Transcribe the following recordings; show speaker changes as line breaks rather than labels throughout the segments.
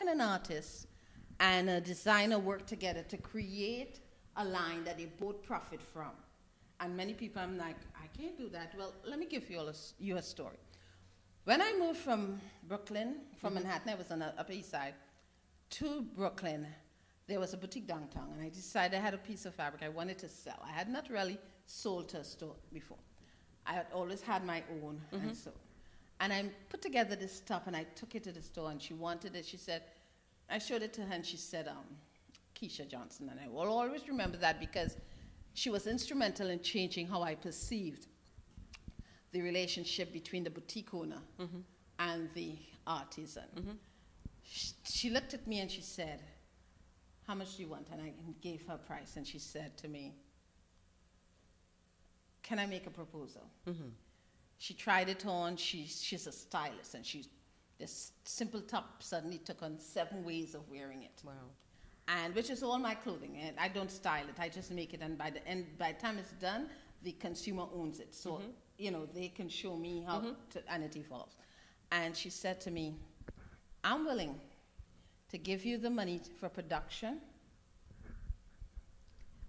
can an artist and a designer work together to create a line that they both profit from? And many people, I'm like, I can't do that. Well, let me give you all a story. When I moved from Brooklyn, from Manhattan, I was on the Upper East Side, to Brooklyn, there was a boutique downtown, and I decided I had a piece of fabric I wanted to sell. I had not really sold to a store before. I had always had my own, and so. And I put together this top, and I took it to the store, and she wanted it. She said, I showed it to her, and she said, Keisha Johnson. And I will always remember that because she was instrumental in changing how I perceived the relationship between the boutique owner and the artisan. She looked at me and she said, how much do you want? And I gave her a price, and she said to me, can I make a proposal? She tried it on. She's a stylist, and this simple top suddenly took on 7 ways of wearing it. Wow. And which is all my clothing, and I don't style it. I just make it, and by the time it's done, the consumer owns it. So, they can show me how and it evolves. And she said to me, I'm willing to give you the money for production.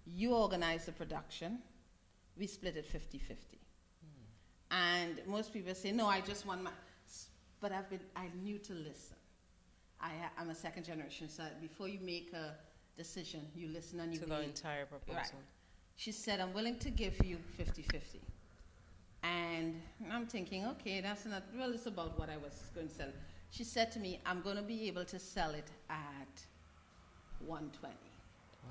You organize the production. We split it 50-50. And most people say, no, I just want my, but I knew to listen. I'm a second generation, so before you make a decision, you listen and you
to the entire proposal. Right.
She said, I'm willing to give you 50-50. And I'm thinking, okay, that's not, well, it's about what I was going to sell. She said to me, I'm going to be able to sell it at 120. Wow.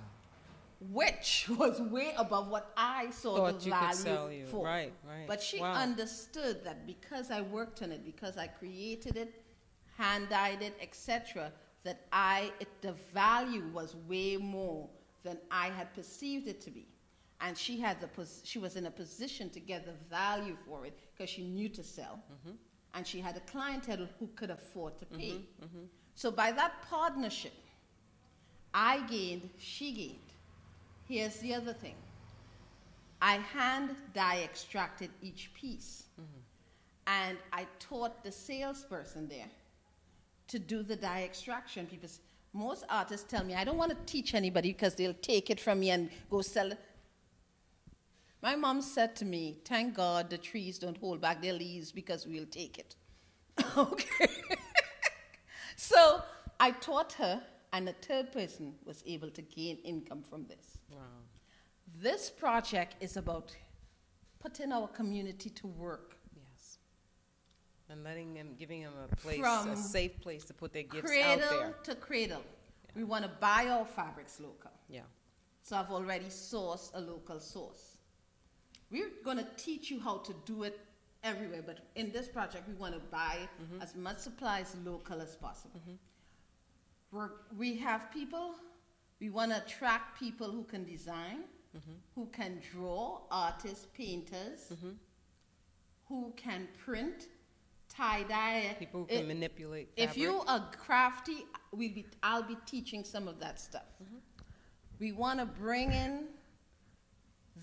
Which was way above what I saw the value for.
Right.
But she understood that because I worked on it, because I created it, hand-dyed it, etc., that the value was way more than I had perceived it to be. And she was in a position to get the value for it because she knew to sell. And she had a clientele who could afford to pay. So by that partnership, I gained, she gained. Here's the other thing. I hand-dye extracted each piece. And I taught the salesperson there to do the dye extraction. Most artists tell me, I don't want to teach anybody because they'll take it from me and go sell it. My mom said to me, thank God the trees don't hold back their leaves because we'll take it. Okay. So I taught her, and a third person was able to gain income from this. Wow. This project is about putting our community to work.
Yes. And giving them a place, a safe place to put their gifts out there.
Cradle to cradle. Yeah. We want to buy our fabrics local.
Yeah.
So I've already sourced a local source. We're going to teach you how to do it everywhere, but in this project, we want to buy as much supplies local as possible. We have people, we want to attract people who can design, who can draw, artists, painters, who can print, tie-dye.
People who can manipulate fabric.
If you are crafty, I'll be teaching some of that stuff. We want to bring in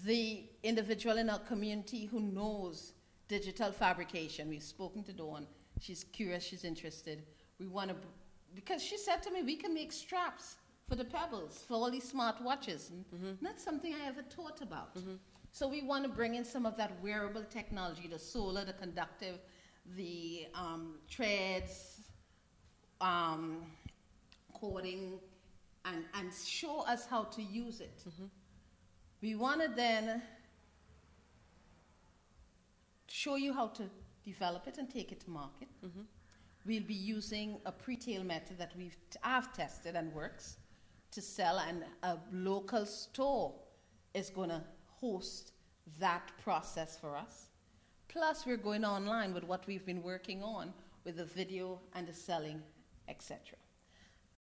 the individual in our community who knows digital fabrication. We've spoken to Dawn. She's curious, she's interested. We want to, because she said to me, we can make straps for the pebbles, for all these smart watches. Not something I ever thought about. So we want to bring in some of that wearable technology, the solar, the conductive, the threads, cording, and show us how to use it. We want to then show you how to develop it and take it to market. We'll be using a pre-tail method that I've tested and works to sell, and a local store is going to host that process for us. Plus, we're going online with what we've been working on with the video and the selling, etc.